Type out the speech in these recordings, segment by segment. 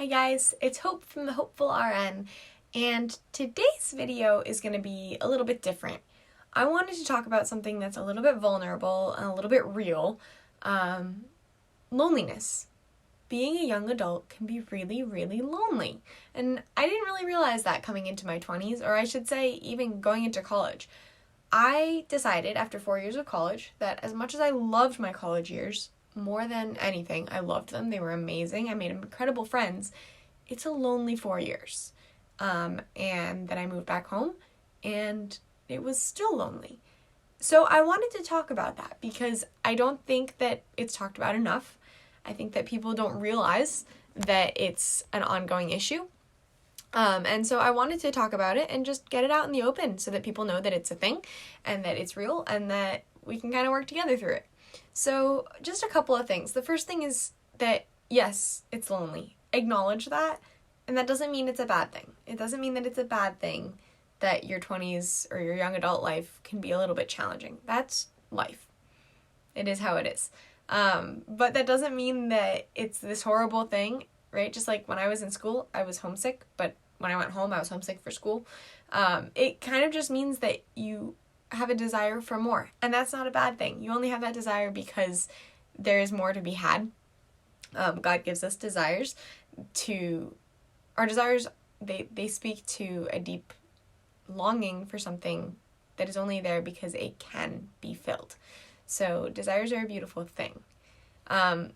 Hi guys, it's Hope from the Hopeful RN, and today's video is going to be a little bit different. I wanted to talk about something that's a little bit vulnerable and a little bit real, loneliness. Being a young adult can be really, really lonely, and I didn't really realize that coming into my 20s, or I should say even going into college. I decided after 4 years of college that as much as I loved my college years, more than anything, I loved them. They were amazing. I made incredible friends. It's a lonely 4 years. And then I moved back home and it was still lonely. So I wanted to talk about that because I don't think that it's talked about enough. I think that people don't realize that it's an ongoing issue. And so I wanted to talk about it and just get it out in the open so that people know that it's a thing and that it's real and that we can kind of work together through it. So just a couple of things. The first thing is that, yes, it's lonely. Acknowledge that, and that doesn't mean it's a bad thing. It doesn't mean that it's a bad thing that your 20s or your young adult life can be a little bit challenging. That's life. It is how it is. But that doesn't mean that it's this horrible thing, right? Just like when I was in school, I was homesick, but when I went home, I was homesick for school. It kind of just means that you have a desire for more, and that's not a bad thing. You only have that desire because there is more to be had. God gives us desires our desires, they speak to a deep longing for something that is only there because it can be filled. So desires are a beautiful thing.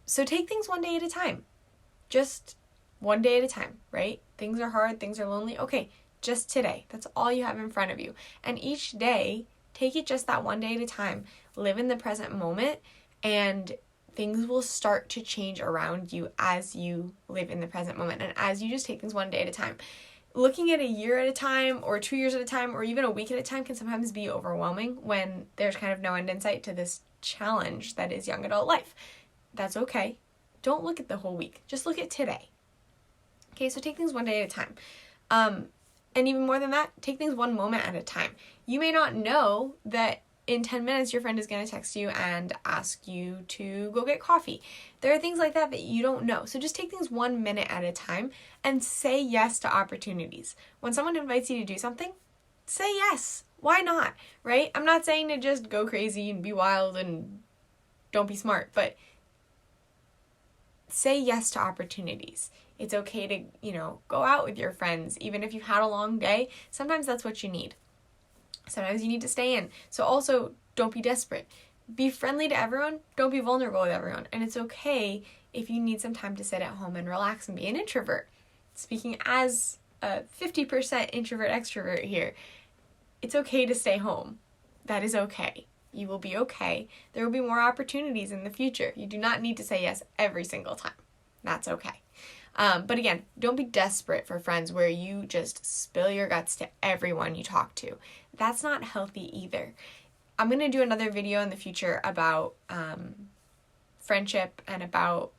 So take things one day at a time. Just one day at a time, right? Things are hard, things are lonely. Okay, just today. That's all you have in front of you. And each day, take it just that one day at a time. Live in the present moment, and things will start to change around you as you live in the present moment and as you just take things one day at a time. Looking at a year at a time or 2 years at a time or even a week at a time can sometimes be overwhelming when there's kind of no end in sight to this challenge that is young adult life. That's okay. Don't look at the whole week. Just look at today. Okay, so take things one day at a time. And even more than that, take things one moment at a time. You may not know that in 10 minutes your friend is going to text you and ask you to go get coffee. There are things like that that you don't know. So just take things 1 minute at a time and say yes to opportunities. When someone invites you to do something, say yes. Why not, right? I'm not saying to just go crazy and be wild and don't be smart, but say yes to opportunities. It's okay to, go out with your friends, even if you've had a long day. Sometimes that's what you need. Sometimes you need to stay in. So also, don't be desperate. Be friendly to everyone. Don't be vulnerable with everyone. And it's okay if you need some time to sit at home and relax and be an introvert. Speaking as a 50% introvert extrovert here, it's okay to stay home. That is okay. You will be okay. There will be more opportunities in the future. You do not need to say yes every single time. That's okay. But again, don't be desperate for friends where you just spill your guts to everyone you talk to. That's not healthy either. I'm going to do another video in the future about friendship and about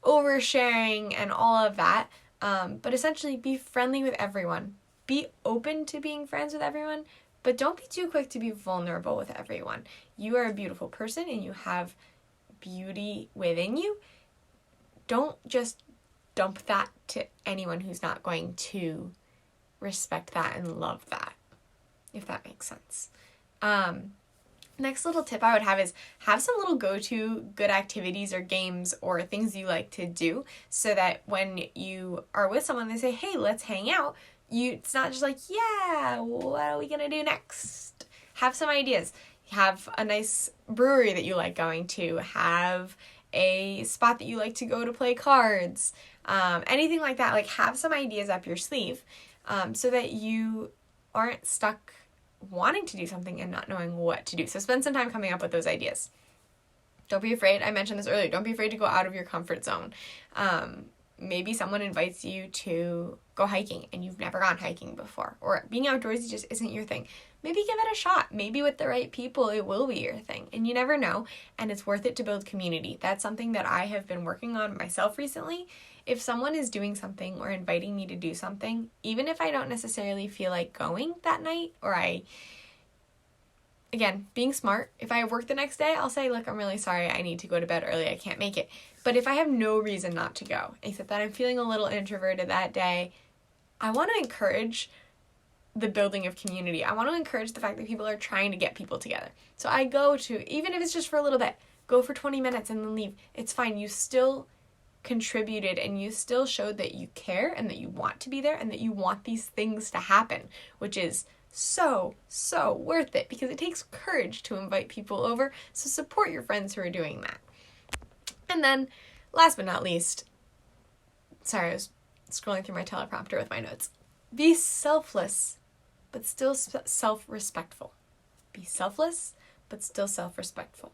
oversharing and all of that. But essentially, be friendly with everyone. Be open to being friends with everyone, but don't be too quick to be vulnerable with everyone. You are a beautiful person and you have beauty within you. Don't just dump that to anyone who's not going to respect that and love that, if that makes sense. Next little tip I would have is have some little go-to good activities or games or things you like to do so that when you are with someone, they say, hey, let's hang out. It's not just like, yeah, what are we going to do next? Have some ideas. Have a nice brewery that you like going to. Have a spot that you like to go to play cards. Anything like that. Like, have some ideas up your sleeve so that you aren't stuck wanting to do something and not knowing what to do. So spend some time coming up with those ideas. Don't be afraid. I mentioned this earlier. Don't be afraid to go out of your comfort zone. Maybe someone invites you to go hiking and you've never gone hiking before, or being outdoorsy just isn't your thing. Maybe give it a shot. Maybe with the right people, it will be your thing. And you never know, and it's worth it to build community. That's something that I have been working on myself recently. If someone is doing something or inviting me to do something, even if I don't necessarily feel like going that night, or again, being smart, if I have work the next day, I'll say, look, I'm really sorry, I need to go to bed early, I can't make it. But if I have no reason not to go, except that I'm feeling a little introverted that day, I want to encourage the building of community. I want to encourage the fact that people are trying to get people together. So I go to, even if it's just for a little bit, go for 20 minutes and then leave. It's fine. You still contributed and you still showed that you care and that you want to be there and that you want these things to happen, which is so worth it, because it takes courage to invite people over. So support your friends who are doing that. And then last but not least, sorry, I was scrolling through my teleprompter with my notes. Be selfless, but still self-respectful. Be selfless, but still self-respectful.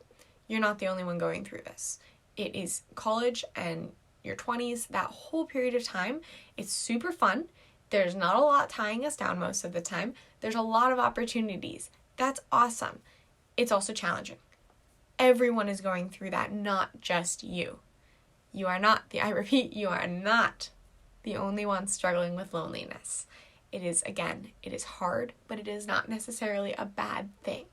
You're not the only one going through this. It is college and your 20s, that whole period of time. It's super fun. There's not a lot tying us down most of the time. There's a lot of opportunities. That's awesome. It's also challenging. Everyone is going through that, not just you. You are not, I repeat, you are not the only one struggling with loneliness. It is, again, it is hard, but it is not necessarily a bad thing.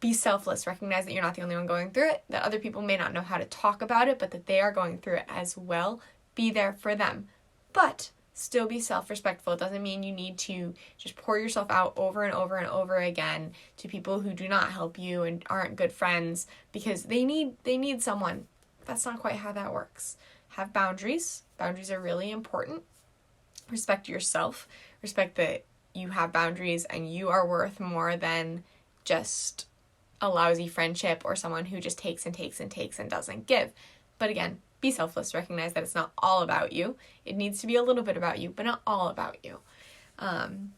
Be selfless. Recognize that you're not the only one going through it, that other people may not know how to talk about it, but that they are going through it as well. Be there for them. But still be self-respectful. It doesn't mean you need to just pour yourself out over and over and over again to people who do not help you and aren't good friends, because they need someone. That's not quite how that works. Have boundaries. Boundaries are really important. Respect yourself. Respect that you have boundaries and you are worth more than just a lousy friendship or someone who just takes and takes and takes and doesn't give. But again, be selfless. Recognize that it's not all about you. It needs to be a little bit about you, but not all about you.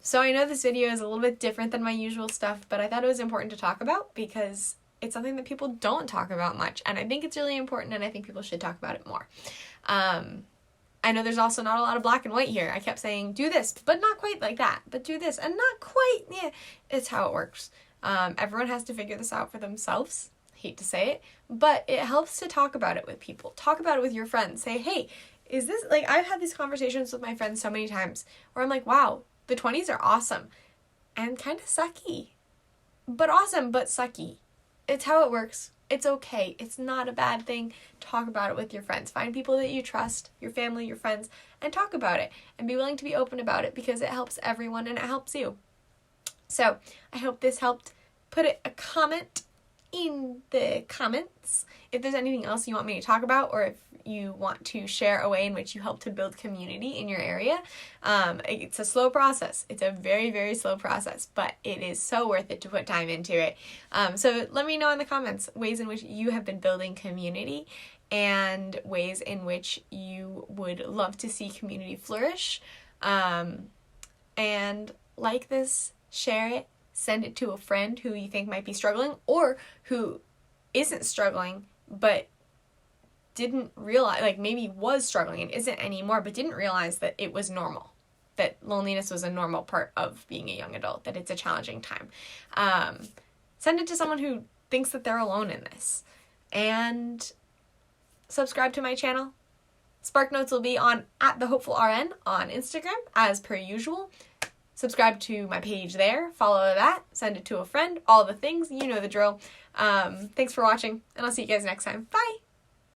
So I know this video is a little bit different than my usual stuff, but I thought it was important to talk about because it's something that people don't talk about much. And I think it's really important, and I think people should talk about it more. I know there's also not a lot of black and white here. I kept saying, do this, but not quite like that. But do this, and not quite. Yeah, it's how it works. Everyone has to figure this out for themselves. Hate to say it, but it helps to talk about it with people. Talk about it with your friends. Say, hey, is this, like, I've had these conversations with my friends so many times where I'm like, wow, the 20s are awesome and kind of sucky, but awesome, but sucky. It's how it works. It's okay. It's not a bad thing. Talk about it with your friends. Find people that you trust, your family, your friends, and talk about it and be willing to be open about it, because it helps everyone and it helps you. So I hope this helped. Put a comment in the comments if there's anything else you want me to talk about, or if you want to share a way in which you help to build community in your area. It's a slow process. It's a very, very slow process, but it is so worth it to put time into it. So let me know in the comments ways in which you have been building community and ways in which you would love to see community flourish. And like this, share it, send it to a friend who you think might be struggling, or who isn't struggling but didn't realize, like maybe was struggling and isn't anymore, but didn't realize that it was normal, that loneliness was a normal part of being a young adult, that it's a challenging time. Send it to someone who thinks that they're alone in this. And subscribe to my channel. Spark Notes will be on @thehopefulrn on Instagram as per usual. Subscribe to my page there, follow that, send it to a friend, all the things, you know the drill. Thanks for watching, and I'll see you guys next time. Bye!